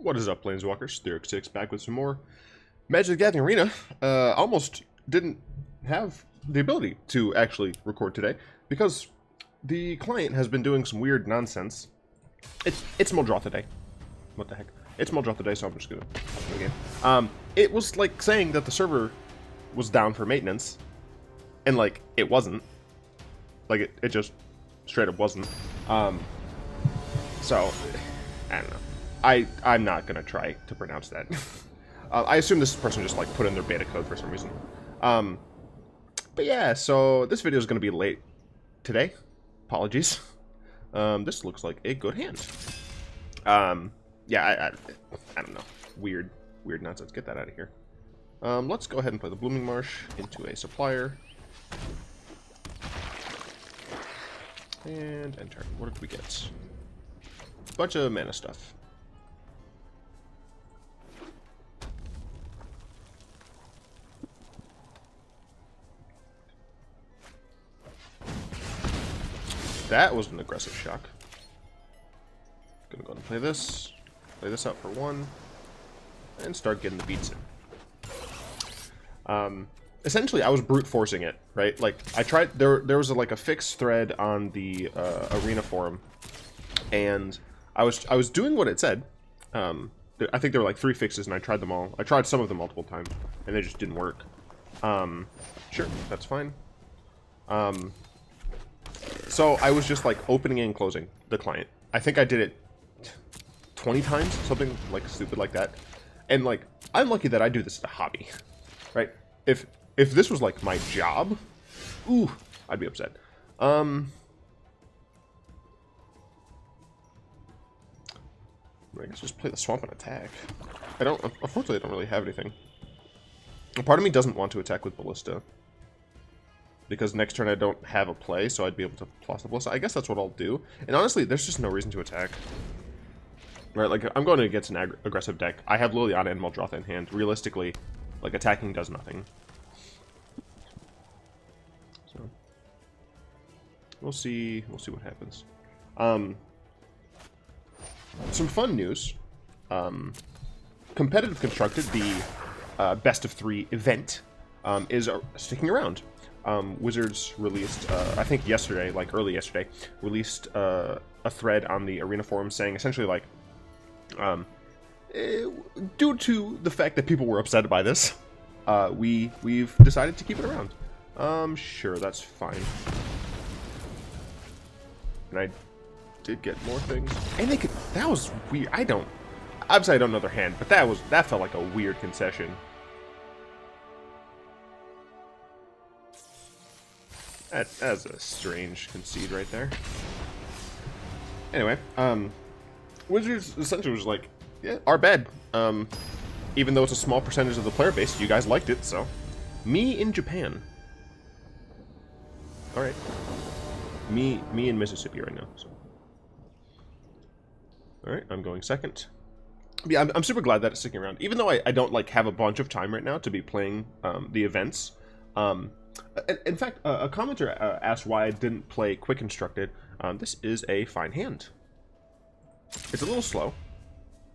What is up, Planeswalkers? Theric6 back with some more Magic the Gathering Arena. Almost didn't have the ability to actually record today because the client has been doing some weird nonsense. It's Muldrotha day. What the heck? It's Muldrotha day, so I'm just gonna play the game. It was like saying that the server was down for maintenance, and like it wasn't. Like it just straight up wasn't. So I don't know. I'm not gonna try to pronounce that. I assume this person just like put in their beta code for some reason. But yeah, so this video is gonna be late today. Apologies. This looks like a good hand. Yeah, I don't know. Weird nonsense. Get that out of here. Let's go ahead and play the Blooming Marsh into a supplier. And enter. What did we get? Bunch of mana stuff. That was an aggressive shock. Gonna go ahead and play this out for one, and start getting the beats in. Essentially, I was brute forcing it, right? Like I tried. There was like a fixed thread on the arena forum, and I was doing what it said. I think there were like 3 fixes, and I tried them all. I tried some of them multiple times, and they just didn't work. Sure, that's fine. So I was just like opening and closing the client. I think I did it 20 times, something like stupid like that. And like, I'm lucky that I do this as a hobby, right? If this was like my job, ooh, I'd be upset. I guess just play the swamp and attack. Unfortunately, I don't really have anything. A part of me doesn't want to attack with Ballista, because next turn I don't have a play, so I'd be able to plus the Ballista. I guess that's what I'll do. And honestly, there's just no reason to attack. Right, like, I'm going against an aggressive deck. I have Liliana and Muldrotha in hand. Realistically, like, attacking does nothing. So, we'll see what happens. Some fun news. Competitive Constructed, the best of 3 event, is sticking around. Wizards released, I think yesterday, like early yesterday, released a thread on the arena forum saying essentially like, due to the fact that people were upset by this, we've decided to keep it around. Sure, that's fine. And I did get more things. And they could, that was weird. Obviously I don't know their hand, but that felt like a weird concession. That's a strange concede right there. Anyway, Wizards essentially was like, yeah, our bad. Even though it's a small percentage of the player base, you guys liked it, so. Me in Japan. Alright. Me in Mississippi right now, so. Alright, I'm going second. Yeah, I'm super glad that it's sticking around. Even though I don't, like, have a bunch of time right now to be playing the events. In fact, a commenter asked why I didn't play Quick Constructed. This is a fine hand. It's a little slow,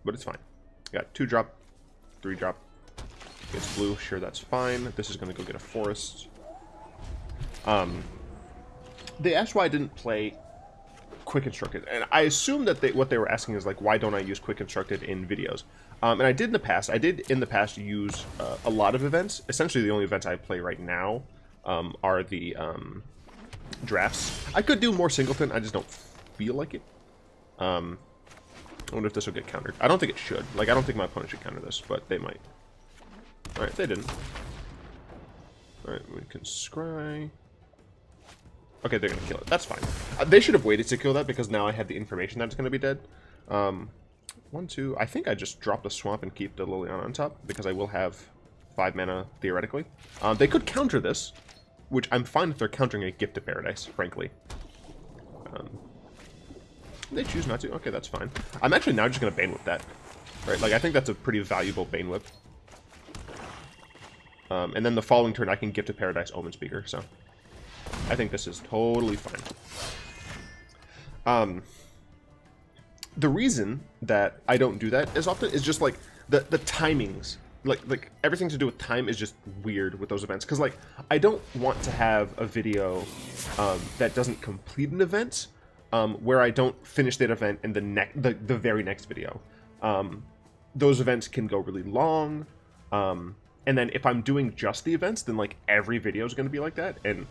but it's fine. Got 2-drop, 3-drop. It's blue, sure, that's fine. This is going to go get a forest. They asked why I didn't play Quick Constructed, and I assume that what they were asking is like, why don't I use Quick Constructed in videos? And I did in the past. I did in the past use a lot of events. Essentially, the only events I play right now are the drafts. I could do more singleton. I just don't feel like it. I wonder if this will get countered. I don't think it should. Like, I don't think my opponent should counter this, but they might. Alright, they didn't. Alright, we can scry. Okay, they're going to kill it. That's fine. They should have waited to kill that, because now I had the information that it's going to be dead. 1, 2. I think I just dropped a swamp and keep the Liliana on top, because I will have 5 mana, theoretically. They could counter this, which I'm fine if they're countering a Gift of Paradise, frankly. They choose not to. Okay, that's fine. I'm actually now just going to Bane Whip that. Right, like, I think that's a pretty valuable Bane Whip. And then the following turn, I can Gift of Paradise Omen Speaker, so I think this is totally fine. the reason that I don't do that as often is just like the timings. Like everything to do with time is just weird with those events, because like I don't want to have a video that doesn't complete an event where I don't finish that event in the very next video. Those events can go really long, and then if I'm doing just the events, then like every video is going to be like that, and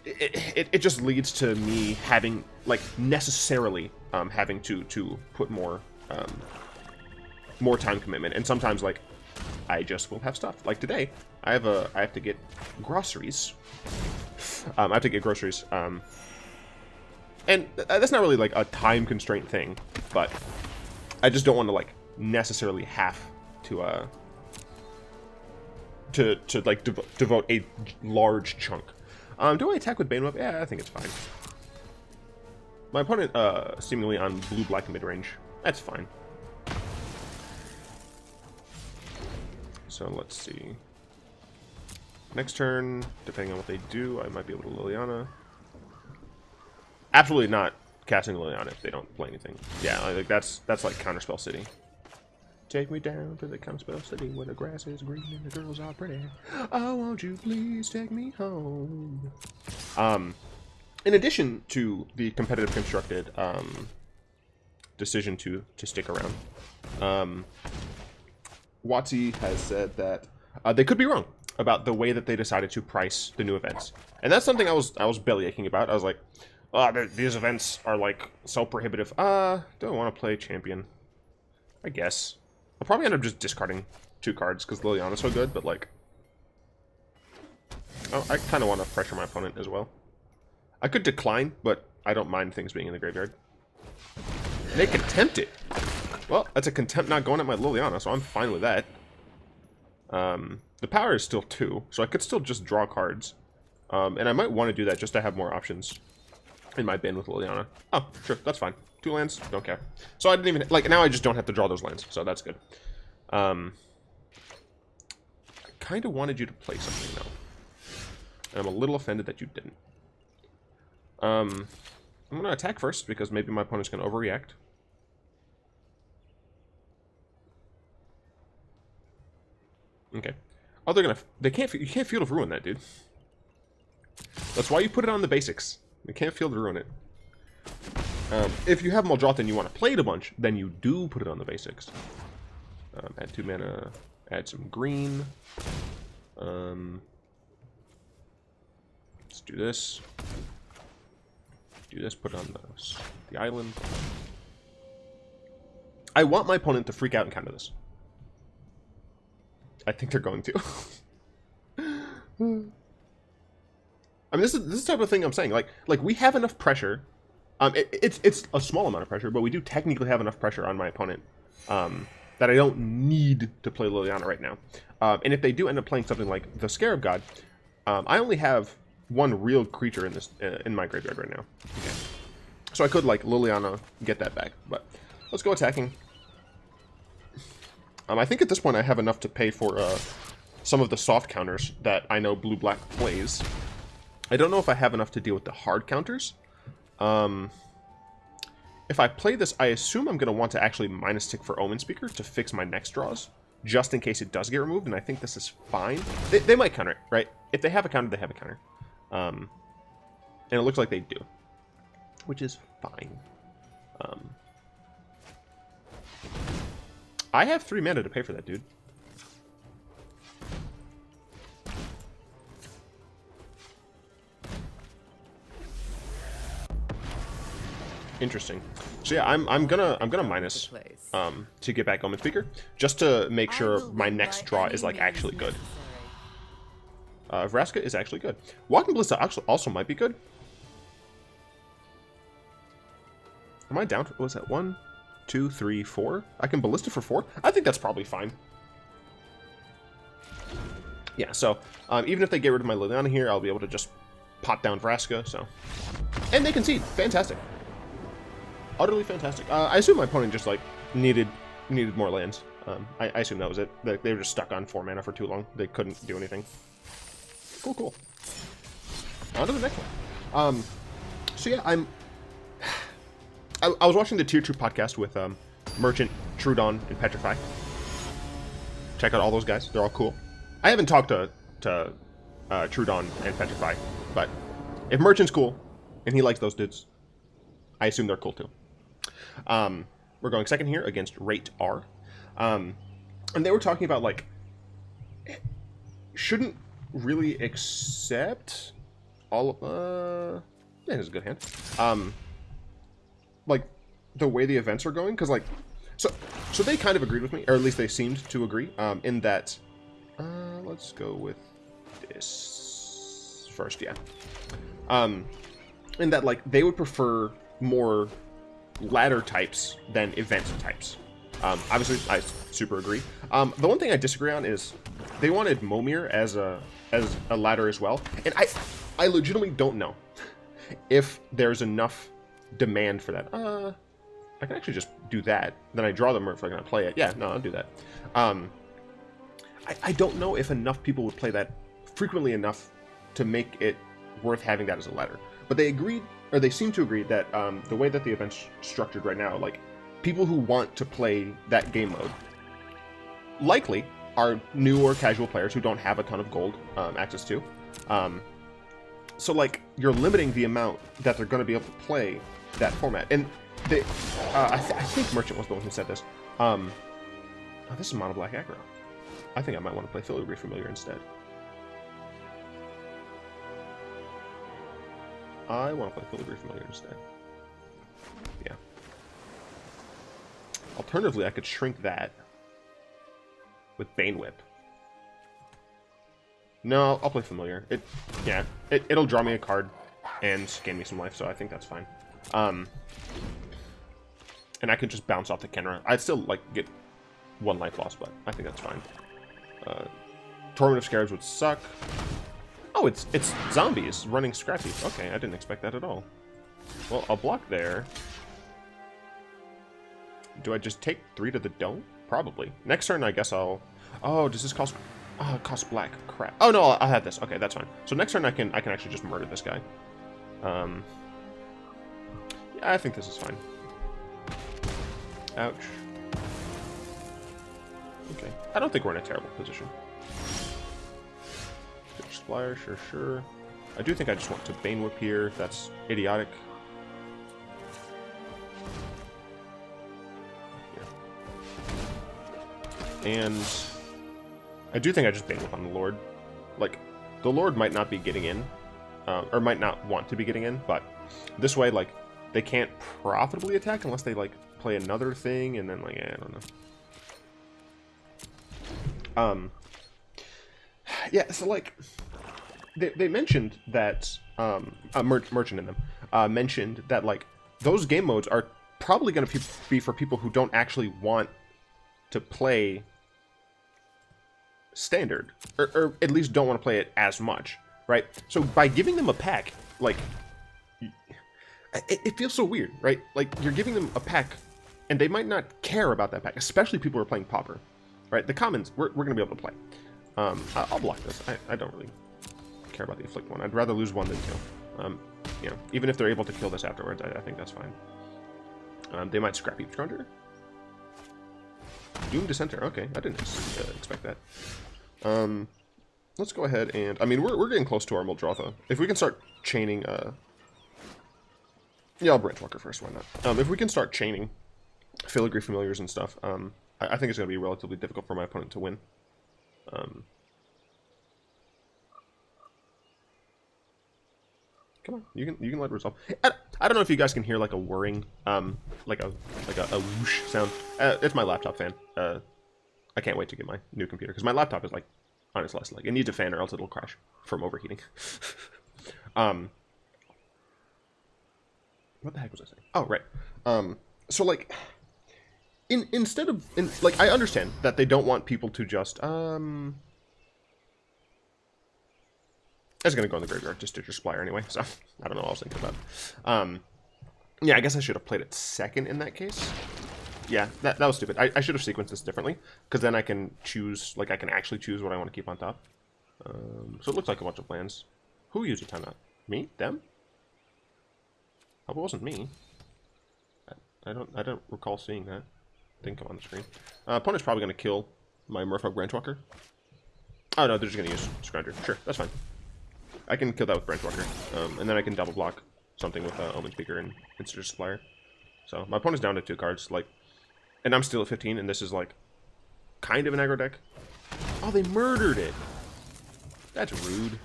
it just leads to me having like necessarily having to put more time commitment, and sometimes like I just will have stuff. Like today, I have to get groceries. I have to get groceries, and that's not really like a time constraint thing, but I just don't want to like necessarily have to like devote a large chunk. Do I attack with Baneweb? Yeah, I think it's fine. My opponent seemingly on blue-black mid-range. That's fine. So let's see. Next turn, depending on what they do, I might be able to Liliana. Absolutely not casting Liliana if they don't play anything. Yeah, I think that's like Counterspell City. Take me down to the Counterspell City where the grass is green and the girls are pretty. Oh, won't you please take me home? In addition to the competitive constructed decision to stick around, WotC has said that they could be wrong about the way that they decided to price the new events, and that's something I was bellyaching about. I was like, oh, these events are like so prohibitive. Don't want to play Champion. I guess I'll probably end up just discarding 2 cards because Liliana's so good, but like, oh, I kind of want to pressure my opponent as well. I could decline, but I don't mind things being in the graveyard. They Contempt it. Well, that's a Contempt not going at my Liliana, so I'm fine with that. The power is still 2, so I could still just draw cards. And I might want to do that just to have more options in my bin with Liliana. Oh, sure, that's fine. 2 lands, don't care. So I didn't even, like, now I just don't have to draw those lands, so that's good. I kind of wanted you to play something, though. And I'm a little offended that you didn't. I'm going to attack first, because maybe my opponent's going to overreact. Okay. Oh, they're gonna. They can't. You can't Field of Ruin that, dude. That's why you put it on the basics. You can't Field of Ruin it. If you have Muldrotha and you want to play it a bunch, then you do put it on the basics. Add 2 mana. Add some green. Let's do this. Do this. Put it on the island. I want my opponent to freak out and counter this. I think they're going to. I mean, this is the type of thing I'm saying. Like we have enough pressure. It's a small amount of pressure, but we do technically have enough pressure on my opponent that I don't need to play Liliana right now. And if they do end up playing something like the Scarab God, I only have 1 real creature in this in my graveyard right now. Okay. So I could like Liliana get that back, but let's go attacking. I think at this point I have enough to pay for some of the soft counters that I know blue-black plays. I don't know if I have enough to deal with the hard counters. If I play this, I assume I'm going to want to actually -tick for Omen Speaker to fix my next draws, just in case it does get removed, and I think this is fine. They might counter it, right? If they have a counter, they have a counter. And it looks like they do, which is fine. I have 3 mana to pay for that, dude. Interesting. So yeah, I'm gonna minus to get back Omen Speaker, just to make sure my next draw is like actually good. Vraska is actually good. Walking Ballista actually also might be good. Am I down? What was that? 1, 2, 3, 4. I can Ballista for 4. I think that's probably fine. Yeah. So even if they get rid of my Liliana here, I'll be able to just pot down Vraska. So, and they concede. Fantastic. Utterly fantastic. I assume my opponent just like needed more lands. I assume that was it. They were just stuck on 4 mana for too long. They couldn't do anything. Cool. On to the next one. So yeah, I was watching the Tier 2 podcast with Merchant, Trudon, and Petrify. Check out all those guys. They're all cool. I haven't talked to Trudon and Petrify, but if Merchant's cool, and he likes those dudes, I assume they're cool too. We're going second here against Rate R. And they were talking about, like, shouldn't really accept all of... yeah, it's a good hand. Like, the way the events are going, because, like... So they kind of agreed with me, or at least they seemed to agree, in that... let's go with this first, yeah. In that, like, they would prefer more ladder types than event types. Obviously, I super agree. The one thing I disagree on is they wanted Momir as a ladder as well, and I legitimately don't know if there's enough demand for that. I can actually just do that. Then I draw the Merfolk and I play it. Yeah, no, I'll do that. I don't know if enough people would play that frequently enough to make it worth having that as a ladder. But they agreed, or they seem to agree, that the way that the event's structured right now, like, people who want to play that game mode likely are new or casual players who don't have a ton of gold access to. So, like, you're limiting the amount that they're going to be able to play that format. And they, I think Merchant was the one who said this. Oh, this is Monoblack Aggro. I think I might want to play Filigree Familiar instead. I want to play Filigree Familiar instead. Yeah. Alternatively, I could shrink that with Bane Whip. No, I'll play Familiar. It'll draw me a card and gain me some life, so I think that's fine. And I can just bounce off the Kenra. I'd still, like, get 1 life loss, but I think that's fine. Torment of Scarabs would suck. Oh, it's zombies running Scrappy. Okay, I didn't expect that at all. Well, I'll block there. Do I just take 3 to the dome? Probably. Next turn, I guess I'll... Oh, does this cost... Oh, it costs black. Crap. Oh, no, I'll have this. Okay, that's fine. So next turn, I can actually just murder this guy. Yeah, I think this is fine. Ouch. Okay. I don't think we're in a terrible position. Flyer, sure. I do think I just want to Bane Whip here. That's idiotic. Here. And I do think I just Bane Whip on the Lord. Like, the Lord might not be getting in, or might not want to be getting in, but this way, like, they can't profitably attack unless they, like, play another thing, and then, like, I don't know. Yeah, so, like... They mentioned that, Merchant in them, mentioned that, like, those game modes are probably going to be for people who don't actually want to play Standard, or at least don't want to play it as much, right? So by giving them a pack, like, it feels so weird, right? Like, you're giving them a pack, and they might not care about that pack, especially people who are playing Pauper, right? The commons, we're going to be able to play. I'll block this. I don't really... care about the Afflict one. I'd rather lose 1 than 2. You know, even if they're able to kill this afterwards, I think that's fine. They might scrap each Conjure. Doom Dissenter. Okay, I didn't expect that. Let's go ahead and... I mean, we're getting close to our Muldrotha. If we can start chaining... Yeah, I'll Branchwalker first, why not? If we can start chaining Filigree Familiars and stuff, I think it's going to be relatively difficult for my opponent to win. Come on, you can let it resolve. I don't know if you guys can hear, like, a whirring, like a whoosh sound. It's my laptop fan. I can't wait to get my new computer because my laptop is, like, on its last leg. It needs a fan or else it'll crash from overheating. What the heck was I saying? Oh, right. So, like, instead of like, I understand that they don't want people to just I was going to go in the graveyard just to just Splire anyway, so I don't know what I was thinking about. Yeah, I guess I should have played it second in that case. Yeah, that was stupid. I should have sequenced this differently, because then I can choose, like, I can actually choose what I want to keep on top. So it looks like a bunch of plans. Who used a timeout? Me? Them? Hope it wasn't me. I don't recall seeing that. Didn't come on the screen. Opponent's probably going to kill my Merfolk Branchwalker. Oh no, they're just going to use Scrounger. Sure, that's fine. I can kill that with Branchwalker, and then I can double block something with Omen Speaker and Instant Supplier. So my opponent's down to 2 cards, like, and I'm still at 15, and this is like kind of an aggro deck. Oh, they murdered it. That's rude.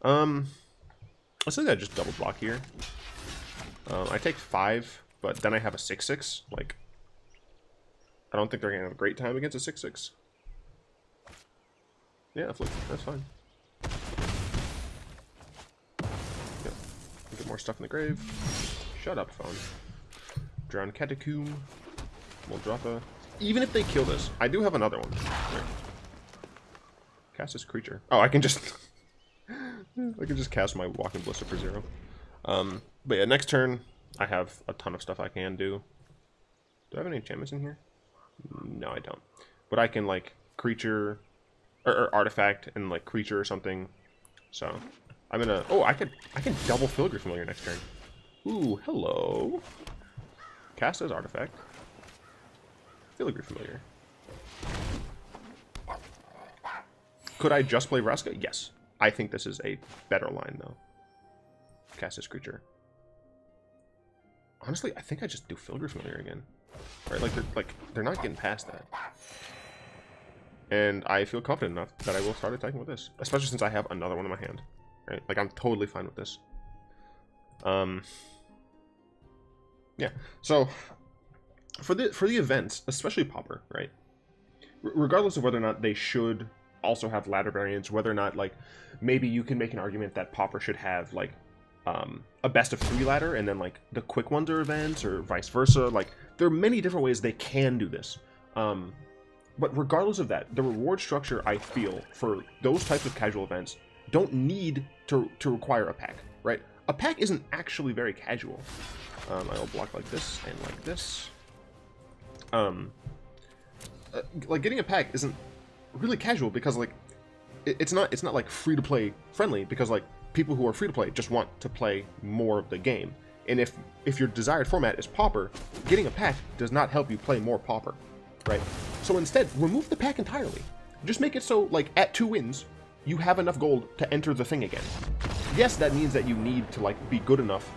Let's say that I just double block here. I take 5, but then I have a 6/6. Like, I don't think they're gonna have a great time against a 6/6. Yeah, flip. That's fine. Yep. Get more stuff in the grave. Shut up, phone. Drown Catacomb. Muldrotha. Even if they kill this, I do have another one. Here. Cast this creature. Oh, I can just... I can just cast my Walking Ballista for 0. But yeah, next turn, I have a ton of stuff I can do. Do I have any enchantments in here? No, I don't. But I can, like, creature... Or artifact and, like, creature or something. So, I'm gonna... Oh, I can double Filigree Familiar next turn. Ooh, hello. Cast as artifact. Filigree Familiar. Could I just play Vraska? Yes. I think this is a better line, though. Cast this creature. Honestly, I think I just do Filigree Familiar again. Right? Like they're not getting past that. And I feel confident enough that I will start attacking with this. Especially since I have another one in my hand. Right? Like, I'm totally fine with this. Yeah. So, for the events, especially Pauper, right? Regardless of whether or not they should also have ladder variants, whether or not, like, maybe you can make an argument that Pauper should have, like, a best of 3 ladder, and then, like, the quick ones are events, or vice versa. Like, there are many different ways they can do this. But regardless of that, the reward structure, I feel, for those types of casual events don't need to require a pack, right? A pack isn't actually very casual. I'll block like this and like this. Like, getting a pack isn't really casual because, like, it's not like free-to-play friendly, because, like, people who are free-to-play just want to play more of the game. And if your desired format is Pauper, getting a pack does not help you play more Pauper, right? So instead, remove the pack entirely. Just make it so, like, at 2 wins, you have enough gold to enter the thing again. Yes, that means that you need to, like, be good enough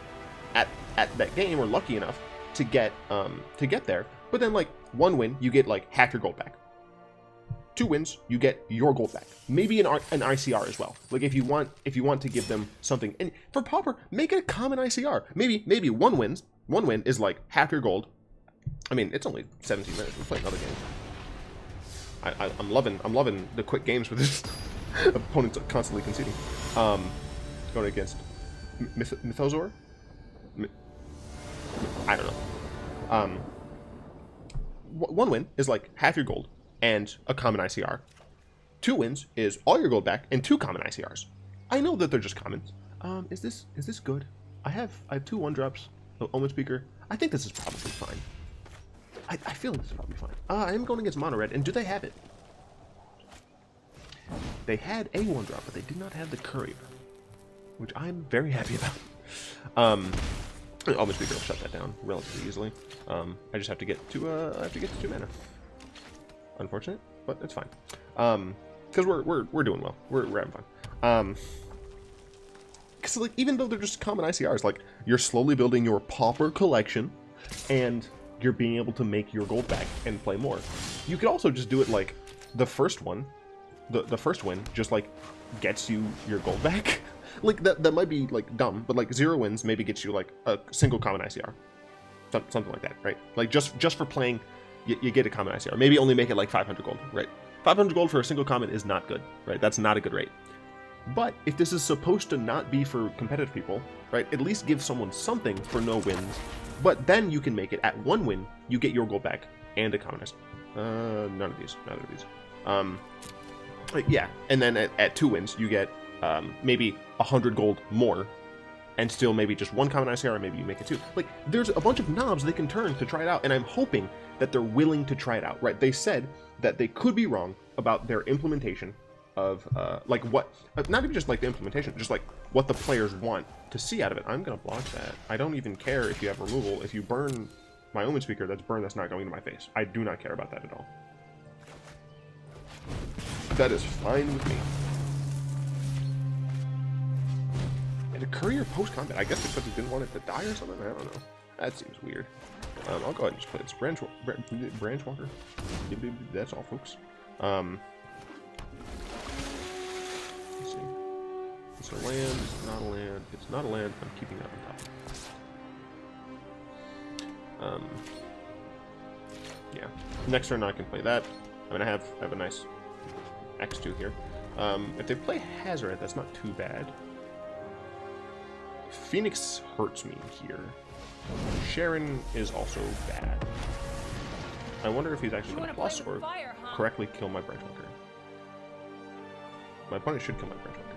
at that game, or lucky enough to get there. But then, like, 1 win, you get, like, half your gold back. 2 wins, you get your gold back. Maybe an ICR as well. Like, if you want to give them something. And for Pauper, make it a common ICR. Maybe 1 win is, like, half your gold. I mean, it's only 17 minutes. We'll play another game. I'm loving the quick games with this. Opponents are constantly conceding. Going against Mythozor? I don't know. 1 win is like half your gold and a common ICR. 2 wins is all your gold back and 2 common ICRs. I know that they're just commons. Is this good? I have 2 1-drops. Omen Speaker. I think this is probably fine. I feel this is probably fine. I am going against Mono Red, and do they have it? They had a 1-drop, but they did not have the Courier, which I'm very happy about. Omen Speaker will shut that down relatively easily. I just have to get to 2 mana. Unfortunate, but it's fine. Because we're doing well. We're having fun. Because, like, even though they're just common ICRs, like, you're slowly building your Pauper collection, and you're being able to make your gold back and play more. You could also just do it like the first one, the first win just, like, gets you your gold back. Like, that might be, like, dumb, but, like, 0 wins maybe gets you, like, a single common ICR. Something like that, right? Like, just for playing, you get a common ICR. Maybe only make it, like, 500 gold, right? 500 gold for a single common is not good, right? That's not a good rate. But if this is supposed to not be for competitive people, right, at least give someone something for no wins. But then you can make it at 1 win, you get your gold back and a common ICR. None of these. Yeah, and then at 2 wins, you get maybe 100 gold more, and still maybe just 1 common ICR, or maybe you make it 2. Like, there's a bunch of knobs they can turn to try it out, and I'm hoping that they're willing to try it out, right? They said that they could be wrong about their implementation of like what, not even just like the implementation, just like what the players want to see out of it. I'm gonna block that. I don't even care if you have removal. If you burn my Omen Speaker, that's burn that's not going to my face. I do not care about that at all. That is fine with me. And a courier post combat, I guess because he didn't want it to die or something. I don't know. That seems weird. I'll go ahead and just play this Branchwalker. That's all, folks. Let's see. It's a land. It's not a land. It's not a land. I'm keeping that on top. Yeah. Next turn I can play that. I mean, I have a nice X2 here. If they play Hazard, that's not too bad. Phoenix hurts me here. Sharon is also bad. I wonder if he's actually going to plus or correctly kill my Branchwalker. My opponent should kill my Branchwalker.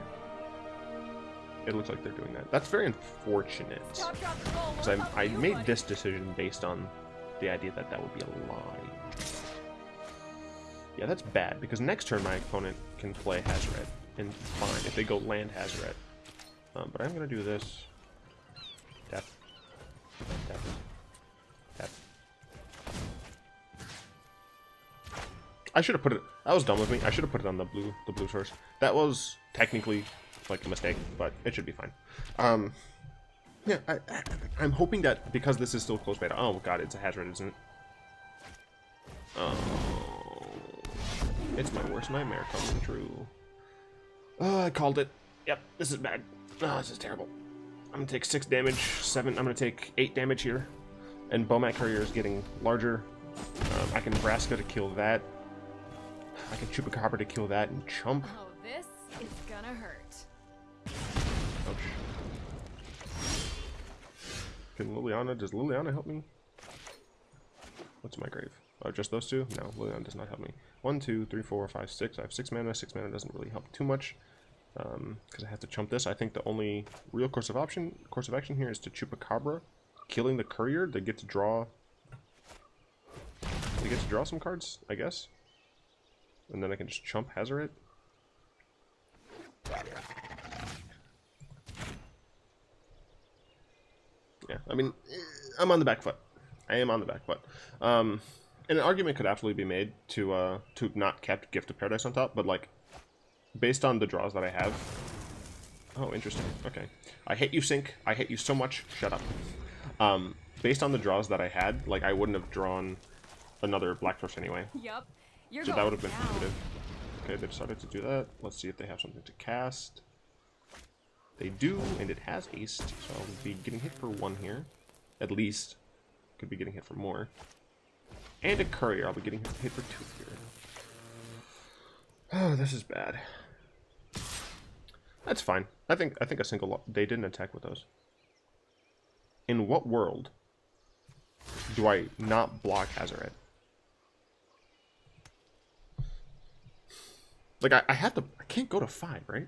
It looks like they're doing that. That's very unfortunate. Because I made this decision based on the idea that that would be a lie. Yeah, that's bad, because next turn my opponent can play Hazoret, and fine, if they go land Hazoret. But I'm going to do this. Tap. Tap. Tap. I should have put it... That was dumb of me. I should have put it on the blue source. That was technically like a mistake, but it should be fine. Yeah, I'm hoping that because this is still closed beta... Oh god, it's a Hazoret, isn't it? Oh... It's my worst nightmare coming true. Oh, I called it. Yep, this is bad. Oh, this is terrible. I'm gonna take 6 damage, 7. I'm gonna take 8 damage here. And Bomat Courier is getting larger. I can Vraska to kill that. I can Chupacabra to kill that and chump. Oh, this is gonna hurt. Ouch. Can Liliana, does Liliana help me? What's my grave? Oh, just those two? No, Liliana does not help me. 1, 2, 3, 4, 5, 6. I have 6 mana. 6 mana doesn't really help too much. Because I have to chump this. I think the only real course of action here is to Chupacabra, killing the courier. They get to draw. They get to draw some cards, I guess. And then I can just chump Hazoret. Yeah, I mean, I'm on the back foot. I am on the back foot. And an argument could absolutely be made to not kept Gift of Paradise on top, but like, based on the draws that I have... Oh, interesting. Okay. I hate you, Sync. I hate you so much. Shut up. Based on the draws that I had, like, I wouldn't have drawn another Black Source anyway. Yep. So that would have been prohibitive. Okay, they decided to do that. Let's see if they have something to cast. They do, and it has aced, so I'll be getting hit for 1 here. At least. Could be getting hit for more. And a Courier. I'll be getting hit for 2 here. Oh, this is bad. That's fine. I think a single... They didn't attack with those. In what world do I not block Hazoret? Like, I have to... I can't go to 5, right?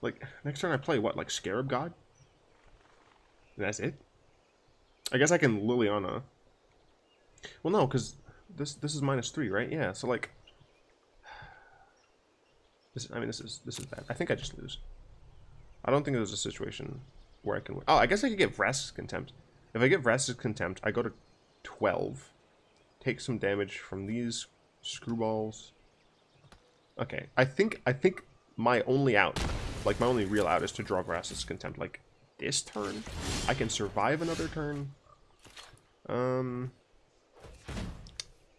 Like, next turn I play, what, like Scarab God? And that's it? I guess I can Liliana. Well, no, because this is -3, right? Yeah, so, like... This is bad. I think I just lose. I don't think there's a situation where I can win. Oh, I guess I could get Vraska's Contempt. If I get Vraska's Contempt, I go to 12. Take some damage from these screwballs. Okay, I think my only out, like my only real out, is to draw Vraska's Contempt. Like this turn, I can survive another turn.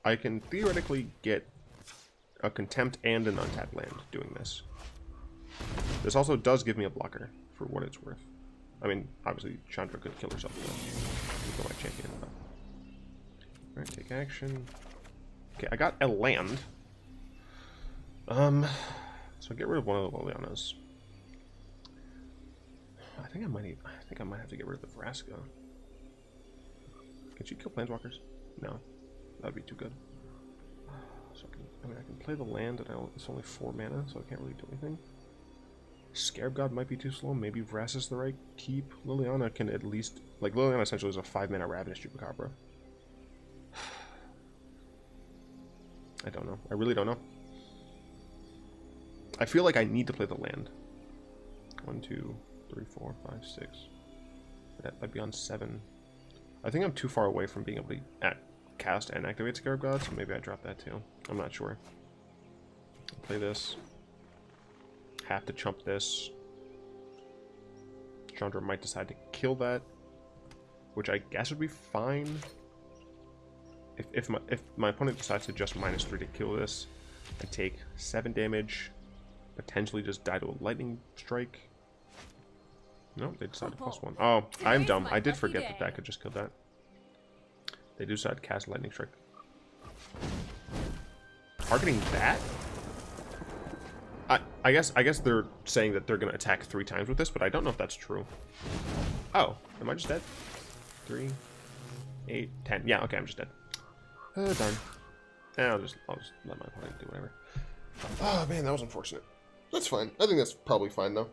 I can theoretically get a Contempt and an untapped land doing this. This also does give me a blocker, for what it's worth. I mean, obviously, Chandra could kill herself, though. Go my champion. Alright, take action. Okay, I got a land. So get rid of one of the Lilianas. I think I might have to get rid of the Vraska. Can she kill Planeswalkers? No. That'd be too good. So I can play the land, and it's only 4 mana, so I can't really do anything. Scarab God might be too slow. Maybe Vraska's the right keep. Liliana can at least... Like, Liliana essentially is a 5 mana Ravenous Chupacabra. I don't know. I really don't know. I feel like I need to play the land. 1, 2, 3, 4, 5, 6. That might be on 7. I think I'm too far away from being able to cast and activate Scarab God, so maybe I drop that too. I'm not sure. Play this. Have to chump this. Chandra might decide to kill that, which I guess would be fine. If my opponent decides to just -3 to kill this, I take 7 damage. Potentially just die to a lightning strike. No, they decided +1. Oh, I'm dumb. I did forget that that could just kill that. They do decide to cast lightning strike. Targeting that? I guess they're saying that they're gonna attack 3 times with this, but I don't know if that's true. Oh, am I just dead? 3, 8, 10. Yeah, okay, I'm just dead. Darn. I'll just let my opponent do whatever. Oh man, that was unfortunate. That's fine. I think that's probably fine though.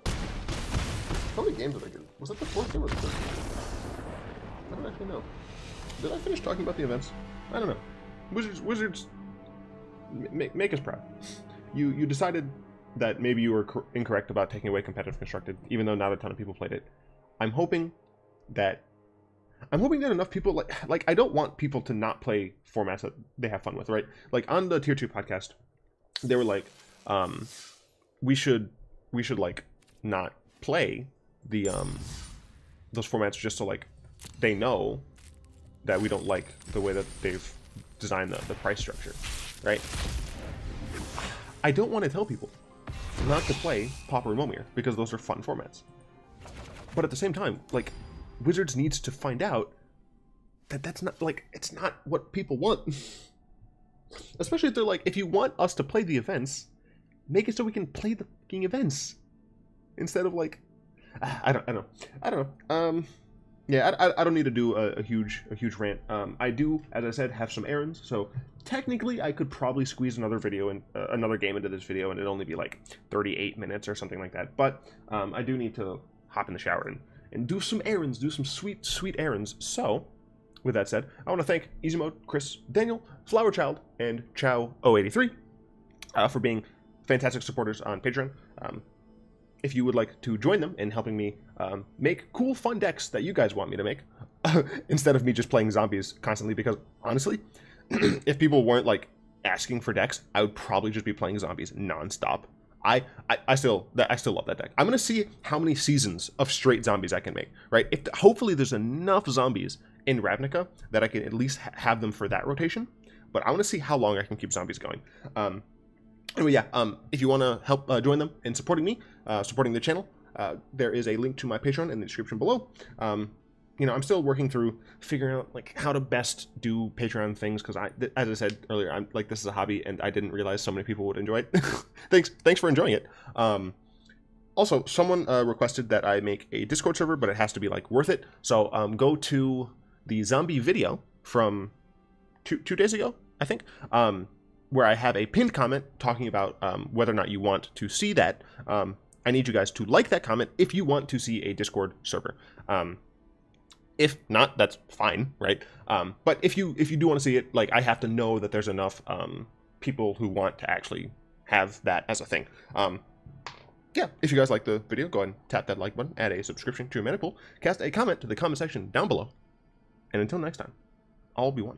How many games did I do? Was that the 4th game or the 3rd? I don't actually know. Did I finish talking about the events? I don't know. Wizards, make us proud. You decided that maybe you were incorrect about taking away competitive constructed, even though not a ton of people played it. I'm hoping that enough people like I don't want people to not play formats that they have fun with, right? Like on the Tier 2 podcast, they were like, we should like not play the those formats just so like they know that we don't like the way that they've designed the price structure, right? I don't want to tell people not to play Pauper and Momir because those are fun formats. But at the same time, like, Wizards needs to find out that that's not, like, it's not what people want. Especially if they're like, if you want us to play the events, make it so we can play the fucking events. Instead of, like, I don't know. Yeah, I don't need to do a huge rant. I do, as I said, have some errands, so technically I could probably squeeze another video and another game into this video, and it'd only be like 38 minutes or something like that. But I do need to hop in the shower and do some errands, do some sweet errands. So, with that said, I want to thank Easy Mode, Chris, Daniel, Flower Child, and Chow083 for being fantastic supporters on Patreon. If you would like to join them in helping me make cool, fun decks that you guys want me to make, instead of me just playing zombies constantly, because honestly, if people weren't like asking for decks, I would probably just be playing zombies nonstop. I still love that deck. I'm gonna see how many seasons of straight zombies I can make. Right? Hopefully there's enough zombies in Ravnica that I can at least have them for that rotation. But I want to see how long I can keep zombies going. Anyway, yeah, if you want to help join them in supporting me, supporting the channel, there is a link to my Patreon in the description below. You know, I'm still working through figuring out like how to best do Patreon things because as I said earlier, I'm like, this is a hobby and I didn't realize so many people would enjoy it. Thanks for enjoying it. Also, someone requested that I make a Discord server, but it has to be like worth it. So go to the zombie video from two days ago, I think. Where I have a pinned comment talking about whether or not you want to see that. I need you guys to like that comment if you want to see a Discord server. If not, that's fine, right? But if you do want to see it, like I have to know that there's enough people who want to actually have that as a thing. Yeah, if you guys like the video, go ahead and tap that like button, add a subscription to your Mana Pool, cast a comment to the comment section down below, and until next time, I'll be one.